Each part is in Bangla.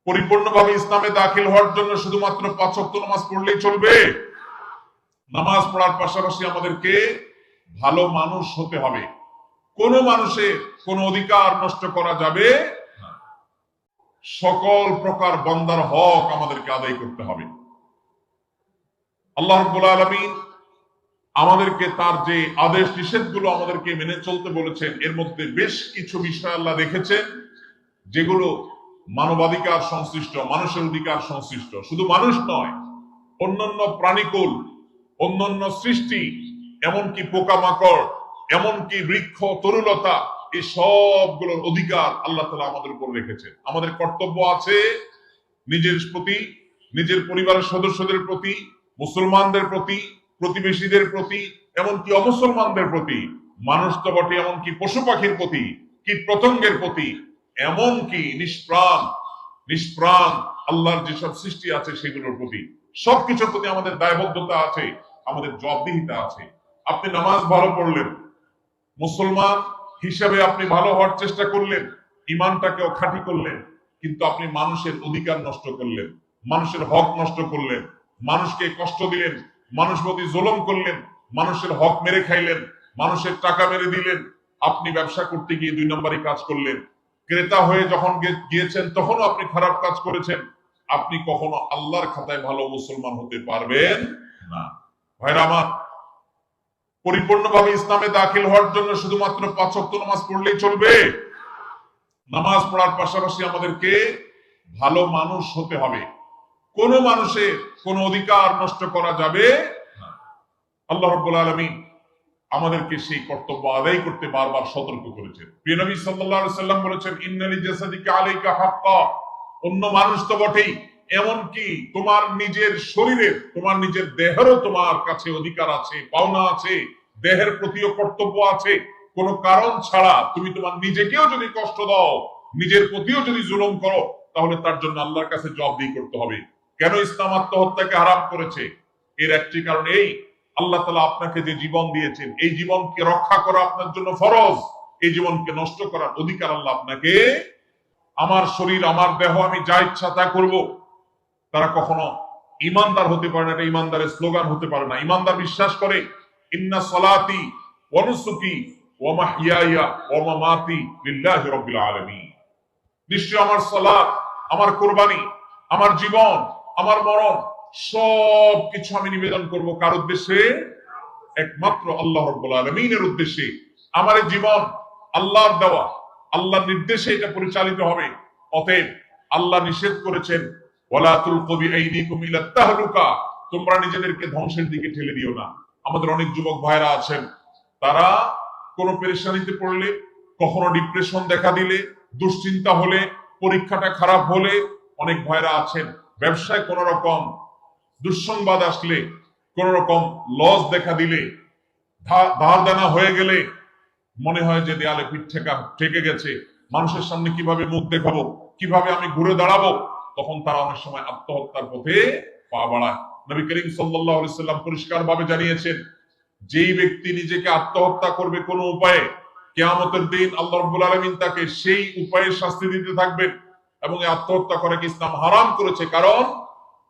পরিপূর্ণভাবে ইসলামে দাখিল হওয়ার জন্য শুধুমাত্র 5 ওয়াক্ত নামাজ পড়লেই চলবে? নামাজ পড়ার পাশাপাশি আমাদেরকে ভালো মানুষ হতে হবে। কোন মানুষের কোন অধিকার নষ্ট করা যাবে না। সকল প্রকার বান্দার হক আমাদেরকে আদায় করতে হবে। আল্লাহ রাব্বুল আলামিন আমাদেরকে তার যে আদেশ নিষেধগুলো আমাদেরকে মেনে চলতে বলেছেন, এর মধ্যে বেশ কিছু বিষয় আল্লাহ রেখেছেন যেগুলো মানবাধিকার সংশ্লিষ্ট, মানুষের অধিকার সংশ্লিষ্ট। শুধু মানুষ নয়, অন্যান্য প্রাণীকুল, অন্যান্য সৃষ্টি, এমনকি পোকামাকড়, এমনকি বৃক্ষ তরুলতা, এই সবগুলোর অধিকার আল্লাহ তাআলা আমাদের উপর রেখেছেন। আমাদের কর্তব্য আছে নিজের প্রতি, নিজের পরিবারের সদস্যদের প্রতি, মুসলমানদের প্রতি, প্রতিবেশীদের প্রতি, এমনকি অমুসলমানদের প্রতি, মানুষ তো বটে, এমনকি পশু পাখির প্রতি, কীট পতঙ্গের প্রতি, এমনকি নিষ্প্রাণ আল্লাহর যেসব সৃষ্টি আছে সেগুলোর প্রতি, সবকিছুর প্রতি আমাদের দায়বদ্ধতা আছে, আমাদের জবাবদিহিতা আছে। আপনি নামাজ ভালো পড়লেন, মুসলমান হিসাবে আপনি ভালো হওয়ার চেষ্টা করলেন, ইমানটাকেও খাঁটি করলেন, কিন্তু আপনি মানুষের অধিকার নষ্ট করলেন, মানুষের হক নষ্ট করলেন, মানুষকে কষ্ট দিলেন, মানুষ প্রতি জুলুম করলেন, মানুষের হক মেরে খাইলেন, মানুষের টাকা মেরে দিলেন। আপনি ব্যবসা করতে গিয়ে 2 নম্বরই কাজ করলেন, ক্রেতা হয়ে যখন গিয়েছেন তখনও আপনি খারাপ কাজ করেছেন। আপনি কখনো আল্লাহর খাতায় ভালো মুসলমান হতে পারবেন না। ভাইরা আমার, পরিপূর্ণভাবে ইসলামে দাখিল হওয়ার জন্য শুধুমাত্র 5 ওয়াক্ত নামাজ পড়লেই চলবে? নামাজ পড়ার পাশাপাশি আমাদেরকে ভালো মানুষ হতে হবে। কোন মানুষের কোন অধিকার নষ্ট করা যাবে না। আল্লাহ রাব্বুল আলামিন আমাদেরকে সেই কর্তব্য আদায় করতে বারবার সতর্ক করেছেন। প্রিয় নবী সাল্লাল্লাহু আলাইহি সাল্লাম বলেছেন, ইন্নালি জাসাদিকা আলাইকা হাক্কা। অন্য মানুষ তো বটেই, এমনকি তোমার নিজের শরীরের, তোমার নিজের দেহেরও তোমার কাছে অধিকার আছে, পাওনা আছে, দেহের প্রতিও কর্তব্য আছে। কোন কারণ ছাড়া তুমি তোমার নিজেকেও যদি কষ্ট দাও, নিজের প্রতিও যদি জুলুম করো, তাহলে তার জন্য আল্লাহর কাছে জবাবদিহি করতে হবে। কেন ইসলাম আত্মহত্যাকে হারাম করেছে? এর একটি কারণ এই, আল্লাহ তাআলা আপনাকে যে জীবন দিয়েছেন, এই জীবনকে রক্ষা করা আপনার জন্য ফরজ। এই জীবনকে নষ্ট করার অধিকার আল্লাহ আপনাকে, আমার শরীর, আমার দেহ, আমি যা ইচ্ছা তা করব, তারা কখনো ইমানদার হতে পারে না। এটা ইমানদারের স্লোগান হতে পারে না। ইমানদার বিশ্বাস করে, ইন্না সলাতি ওয়া নুসুকি ওয়া মাহইয়ায়া ওয়া মামাতি লিল্লাহি রাব্বিল আলামিন। নিশ্চয় আমার সালাত, আমার কুরবানি, আমার জীবন, আমার মরণ, সব কিছু আমি নিবেদন করব কার উদ্দেশ্যে? একমাত্র আল্লাহ রাব্বুল আলামিনের উদ্দেশ্যে। আমার এই জীবন আল্লাহর দেওয়া, আল্লাহর নির্দেশে এটা পরিচালিত হবে। অতএব আল্লাহ নিষেধ করেছেন, ওয়ালা তুলকু বিআইদিকুম ইলা তাহলুকা, তোমরা নিজেদেরকে ধ্বংসের দিকে ঠেলে দিও না। আমাদের অনেক যুবক ভাইরা আছেন, তারা কোনো পেরেশানিতে পড়লে, কখনো ডিপ্রেশন দেখা দিলে, দুশ্চিন্তা হলে, পরীক্ষাটা খারাপ হলে, অনেক ভাইরা আছেন ব্যবসায় কোন রকম দুঃসংবাদ আসলে, কোন রকম লস দেখা দিলে, ধার দেনা হয়ে গেলে মনে হয় যে দেয়ালে পিঠ ঠেকে গেছে, মানুষের সামনে কিভাবে মুখ দেখাবো, কিভাবে আমি ঘুরে দাঁড়াবো, তখন তারা অনেক সময় আত্মহত্যার পথে পা বাড়ায়। নবী করিম সাল্লাল্লাহু আলাইহি সাল্লাম পরিষ্কারভাবে জানিয়েছেন, যেই ব্যক্তি নিজেকে আত্মহত্যা করবে কোনো উপায়ে, কিয়ামতের দিন আল্লাহ রাব্বুল আলামিন তাকে সেই উপায়ে শাস্তি দিতে থাকবেন। এবং এই আত্মহত্যা করাকে ইসলাম হারাম করেছে। কারণ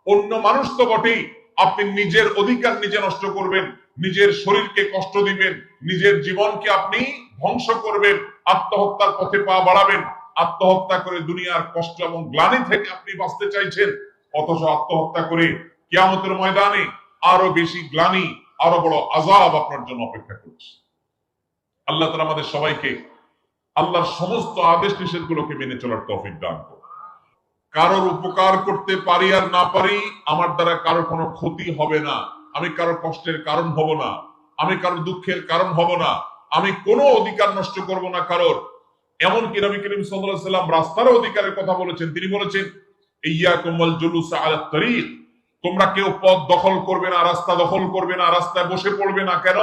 অন্য মানুষ তো বটেই, আপনি নিজের অধিকার নিজে নষ্ট করবেন, নিজের শরীরকে কষ্ট দিবেন, নিজের জীবনকে আপনি ধ্বংস করবেন, আত্মহত্যার পথে পা বাড়াবেন। আত্মহত্যা করে দুনিয়ার কষ্ট এবং গ্লানি থেকে আপনি বাঁচতে চাইছেন, অথচ আত্মহত্যা করে কিয়ামতের ময়দানে আরো বেশি গ্লানি, আরো বড় আযাব আপনার জন্য অপেক্ষা করছে। আল্লাহ তাআলা আমাদের সবাইকে আল্লাহর সমস্ত আদেশ নিষেধগুলোকে মেনে চলার তৌফিক দান করুন। কারোর উপকার করতে পারি আর না পারি, আমার দ্বারা কারোর কোনো ক্ষতি হবে না, আমি কারোর কষ্টের কারণ হব না, আমি কারোর দুঃখের কারণ হব না, আমি কোনো অধিকার নষ্ট করব না কারোর। এমনকি নবী করিম সাল্লাল্লাহু আলাইহি সাল্লাম রাস্তার অধিকারের কথা বলেছেন। তিনি বলেছেন, ইয়াকুম ওয়াল জুলুস আলাত তারিক, তোমরা কেউ পথ দখল করবে না, রাস্তা দখল করবে না, রাস্তায় বসে পড়বে না। কেন?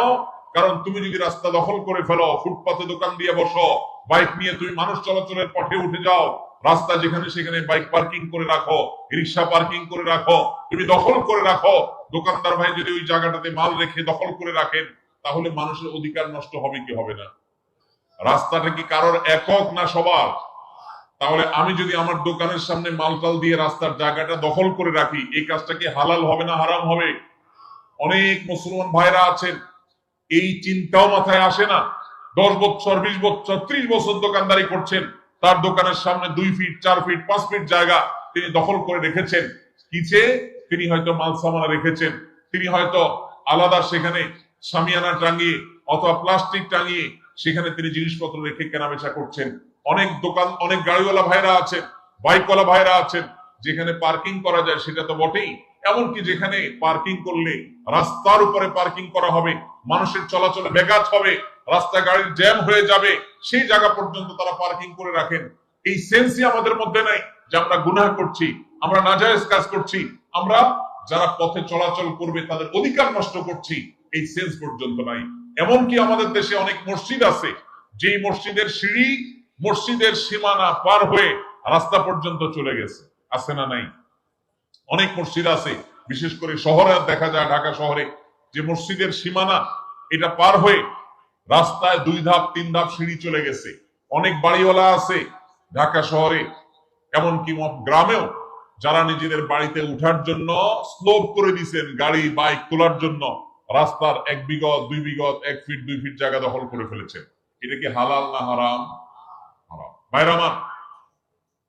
কারণ তুমি যদি রাস্তা দখল করে ফেলো, ফুটপাতে দোকান দিয়ে বসো, বাইক নিয়ে তুমি মানুষ চলাচলের পথে উঠে যাও, রাস্তা যেখানে সেখানে বাইক পার্কিং করে রাখো, রিক্সা পার্কিং করে রাখো, তুমি দখল করে রাখো, দোকানদার ভাই যদি ওই জায়গাটাতে মাল রেখে দখল করে রাখেন, তাহলে মানুষের অধিকার নষ্ট হবে কি হবে না? রাস্তাটা কি কারোর একক না সবার? তাহলে আমি যদি আমার দোকানের সামনে মালটাল দিয়ে রাস্তার জায়গাটা দখল করে রাখি, এই কাজটা কি হালাল হবে না হারাম হবে? অনেক মুসলমান ভাইরা আছেন, এই চিন্তাও মাথায় আসে না। 10 বছর 20 বছর 30 বছর দোকানদারি করছেন, তার দোকানের সামনে 2 ফিট 4 ফিট 5 ফিট জায়গা তিনি দখল করে রেখেছেন। কিছে তিনি হয়তো মাল সামানা রেখেছেন, তিনি হয়তো আলাদা সেখানে সামিয়ানা টাঙিয়ে অথবা প্লাস্টিক টাঙিয়ে সেখানে তিনি জিনিসপত্র রেখে কেনাবেচা করছেন। অনেক দোকান, অনেক গাড়িওয়ালা ভাইরা আছেন, বাইকওয়ালা ভাইরা আছেন, যেখানে পার্কিং করা যায় সেটা তো বটেই, এমনকি যেখানে পার্কিং করলে রাস্তার উপরে পার্কিং করা হবে, মানুষের চলাচল ব্যাঘাত হবে, রাস্তা গাড়ির জ্যাম হয়ে যাবে, সেই জায়গা পর্যন্ত তারা পার্কিং করে রাখেন। এই সেন্সই আমাদের মধ্যে নাই যে আমরা গুনাহ করছি, আমরা নাজায়েজ কাজ করছি, আমরা যারা পথে চলাচল করবে তাদের অধিকার নষ্ট করছি, এই সেন্স পর্যন্ত নাই। এমনকি আমাদের দেশে অনেক মসজিদ আছে, যেই মসজিদের সিঁড়ি মসজিদের সীমানা পার হয়ে রাস্তা পর্যন্ত চলে গেছে, আছে না নাই? অনেক মসজিদ আছে, বিশেষ করে শহরে দেখা যায়, ঢাকা শহরে, যে মসজিদের সীমানা এটা পার হয়ে রাস্তায় 2 ধাপ 3 ধাপ সিঁড়ি চলে গেছে। অনেক বাড়িওয়ালা আছে ঢাকা শহরে, এমনকি গ্রামেও, যারা নিজেদের বাড়িতে উঠার জন্য স্লোপ করে দিচ্ছেন গাড়ি বাইক তোলার জন্য, রাস্তার 1 বিঘত 2 বিঘত 1 ফিট 2 ফিট জায়গা দখল করে ফেলেছেন। এটা কি হালাল না হারাম? হারাম। ভাইরা আমার,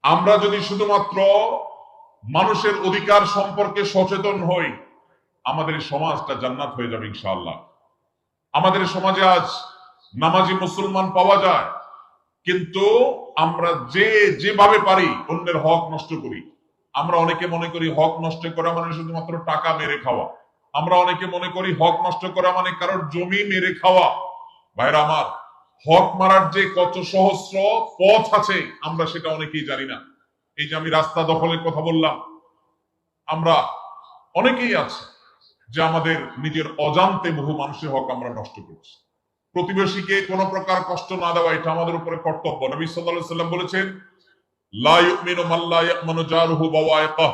আমরা যদি শুধুমাত্র মানুষের অধিকার সম্পর্কে সচেতন হই, আমাদের সমাজটা জান্নাত হয়ে যাবে ইনশাআল্লাহ। আমাদের সমাজে আজ নামাজি মুসলমান পাওয়া যায়, কিন্তু আমরা যেভাবে পারি অন্যের হক নষ্ট করি। আমরা অনেকে মনে করি হক নষ্ট করা মানে শুধুমাত্র টাকা মেরে খাওয়া। আমরা অনেকে মনে করি হক নষ্ট করা মানে কারোর জমি মেরে খাওয়া। ভাইরা আমার, হক মারার যে কত সহস্র পথ আছে আমরা সেটা অনেকেই জানি না। এই যে আমি রাস্তা দখলের কথা বললাম, আমরা অনেকেই আছে যে আমাদের নিজের অজান্তে বহু মানুষের হক আমরা নষ্ট করছি। প্রতিবেশীকে কোনো প্রকার কষ্ট না দেওয়া এটা আমাদের উপরে কর্তব্য। নবী সাল্লাল্লাহু আলাইহি সাল্লাম বলেছেন, লা ইউমিনু মান লা ইয়ামানু জারুহু বাওয়াইকাহ,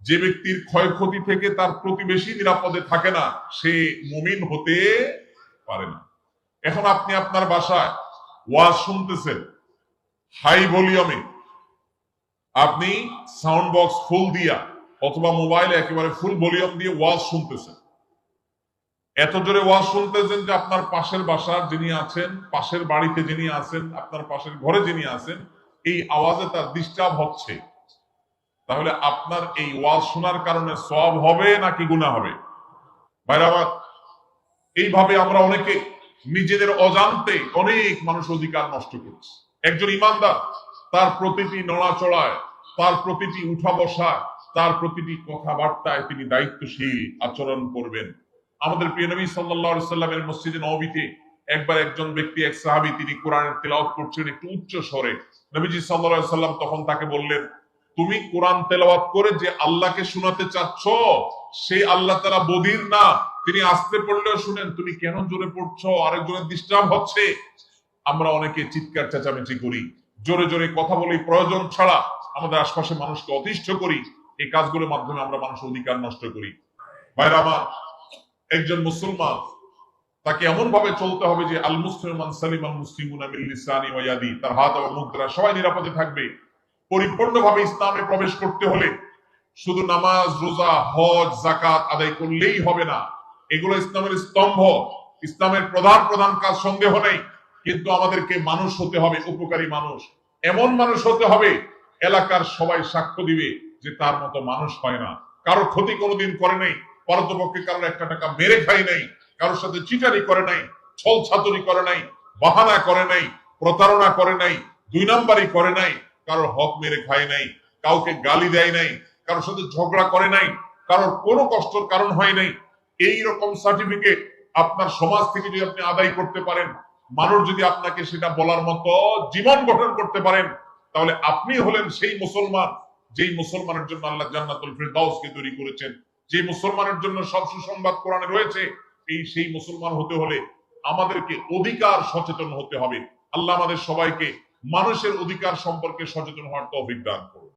যে ব্যক্তির ক্ষয়ক্ষতি থেকে তার প্রতিবেশী নিরাপদে থাকে না, সে মুমিন হতে পারে না। এখন আপনি আপনার বাসায় ওয়াজ শুনতেছেন হাই ভলিউমে, আপনি সাউন্ড বক্স ফুল দিয়া অথবা মোবাইলে একেবারে ফুল ভলিউম দিয়ে ওয়াজ শুনতেছেন। এত জোরে ওয়াজ শুনতেছেন যে আপনার পাশের বাসার যিনি আছেন, পাশের বাড়িতে যিনি আছেন, আপনার পাশের ঘরে যিনি আছেন, এই আওয়াজে তার ডিস্টার্ব হচ্ছে। তাহলে আপনার এই ওয়াজ শোনার কারণে সওয়াব হবে নাকি গুনাহ হবে? ভাইরা আমার, এইভাবে আমরা অনেকে নিজেদের অজান্তে অনেক মানুষ অধিকার নষ্ট করছে। একজন ইমানদার তার প্রতিটি নড়াচড়ায়, তার প্রতিটি উঠা বসায়, তার প্রতিটি কথাবার্তায় তিনি দায়িত্বশীল আচরণ করবেন। আমাদের প্রিয় নবী সাল্লাল্লাহু আলাইহি সাল্লামের মসজিদে নববীতে একবার একজন ব্যক্তি, এক সাহাবী, তিনি কোরআনের তেলাওয়াত করছেন একটু উচ্চ স্বরে। নবীজি সাল্লাল্লাহু আলাইহি সাল্লাম তখন তাকে বললেন, তুমি কোরআন তেলাওয়াত করে যে আল্লাহকে শোনাতে চাচ্ছ, সেই আল্লাহ তাআলা বধির না, তিনি আস্তে পড়লেও শুনেন, তুমি কেন জোরে পড়ছো? আরেকজনের ডিস্টার্ব হচ্ছে। আমরা অনেকে চিৎকার চেঁচামেচি করি, জোরে জোরে কথা বলি, প্রয়োজন ছাড়া আমাদের আশপাশে মানুষকে অতিষ্ঠ করি। এই কাজগুলোর মাধ্যমে আমরা মানুষের অধিকার নষ্ট করি। ভাইরা আমার, একজন মুসলমান তাকে এমন ভাবে চলতে হবে যে আল মুসলিমান সালিম আল মুসলিমুনা মিন লিসানি ওয়া ইয়াদি, তার হাত এবং মুখ দ্বারা সবাই নিরাপদে থাকবে। পরিপূর্ণভাবে ইসলামে প্রবেশ করতে হলে শুধু নামাজ, রোজা, হজ, যাকাত আদায় করলেই হবে না। এগুলো ইসলামের স্তম্ভ, ইসলামের প্রধান প্রধান কাজ, সন্দেহ নেই। কিন্তু আমাদেরকে মানুষ হতে হবে, উপকারী মানুষ। এমন মানুষ হতে হবে এলাকার সবাই সাক্ষ্য দিবে যে তার মতো মানুষ হয় না, কারো ক্ষতি কোনোদিন করে নাই, পারতপক্ষে কারোর একটা টাকা মেরে খাই নাই, কারোর সাথে চিটারি করে নাই, ছল ছাতুরি করে নাই, বাহানা করে নাই, প্রতারণা করে নাই, 2 নাম্বারি করে নাই, কারোর হক মেরে খায় নাই, কাউকে গালি দেয় নাই, কারোর সাথে ঝগড়া করে নাই, কারোর কোনো কষ্টের কারণ হয় নাই। এই রকম সার্টিফিকেট আপনার সমাজ থেকে যদি আপনি আদায় করতে পারেন, মানুষ যদি আপনাকে সেটা বলার মতো জীবন গঠন করতে পারেন, তাহলে আপনি হলেন সেই মুসলমান যেই মুসলমানের জন্য আল্লাহ জান্নাতুল ফিরদাউসকে তৈরি করেছেন, যে মুসলমানের জন্য সব সুসংবাদ কোরআনে রয়েছে। সেই মুসলমান হতে হলে আমাদেরকে অধিকার সচেতন হতে হবে। আল্লাহ আমাদের সবাইকে মানুষের অধিকার সম্পর্কে সচেতন হওয়ার তৌফিক দান করুন।